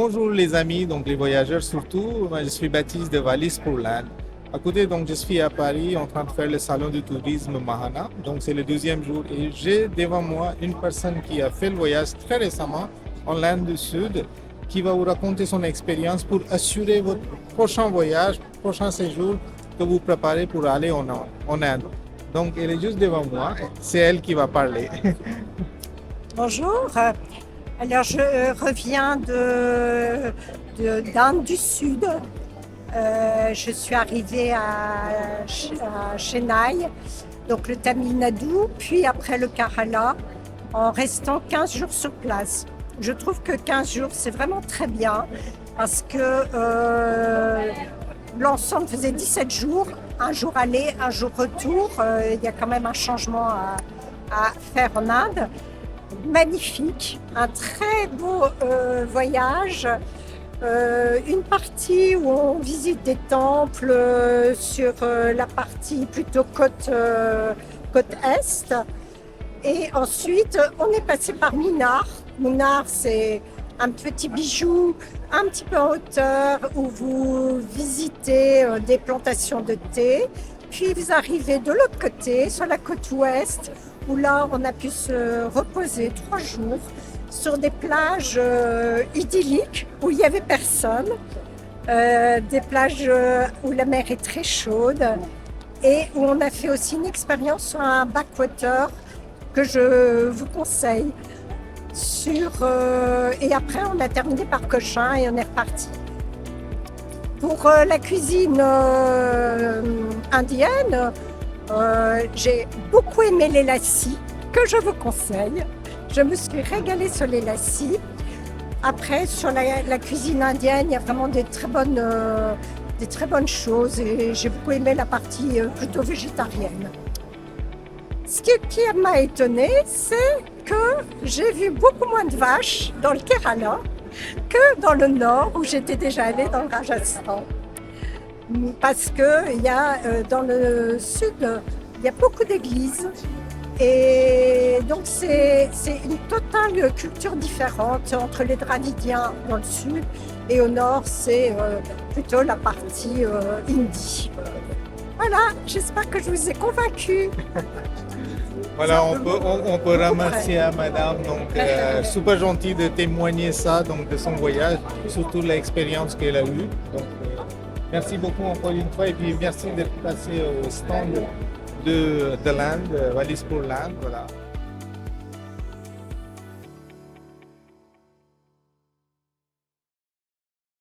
Bonjour les amis, donc les voyageurs surtout. Moi, je suis Baptiste de Valise pour l'Inde. À côté, donc, je suis à Paris en train de faire le salon du tourisme Mahana. Donc, c'est le deuxième jour et j'ai devant moi une personne qui a fait le voyage très récemment en Inde du Sud qui va vous raconter son expérience pour assurer votre prochain voyage, prochain séjour que vous préparez pour aller en Inde. Donc, elle est juste devant moi. C'est elle qui va parler. Bonjour. Alors, je reviens d'Inde du Sud. Je suis arrivée à Chennai, donc le Tamil Nadu, puis après le Kerala, en restant 15 jours sur place. Je trouve que 15 jours, c'est vraiment très bien parce que l'ensemble faisait 17 jours, un jour aller, un jour retour. Il y a quand même un changement à faire en Inde. Magnifique, un très beau voyage. Une partie où on visite des temples sur la partie plutôt côte est. Et ensuite, on est passé par Munnar. Munnar, c'est un petit bijou un petit peu en hauteur où vous visitez des plantations de thé. Puis vous arrivez de l'autre côté, sur la côte ouest, où là, on a pu se reposer 3 jours sur des plages idylliques où il n'y avait personne, des plages où la mer est très chaude et où on a fait aussi une expérience sur un backwater que je vous conseille. Et après, on a terminé par Cochin et on est reparti. Pour la cuisine indienne, j'ai beaucoup aimé les lassis, que je vous conseille. Je me suis régalée sur les lassis. Après, sur la cuisine indienne, il y a vraiment des très bonnes choses et j'ai beaucoup aimé la partie plutôt végétarienne. Ce qui m'a étonnée, c'est que j'ai vu beaucoup moins de vaches dans le Kerala que dans le nord où j'étais déjà allée dans le Rajasthan. Parce que dans le sud, il y a beaucoup d'églises et donc c'est une totale culture différente entre les Dravidiens dans le sud et au nord, c'est plutôt la partie indie. Voilà, j'espère que je vous ai convaincue. Voilà, on peut remercier à madame, donc super gentil de témoigner ça, donc de son voyage, surtout l'expérience qu'elle a eue. Donc, merci beaucoup encore une fois et puis merci d'être passé au stand de l'Inde, Valise pour l'Inde. Voilà.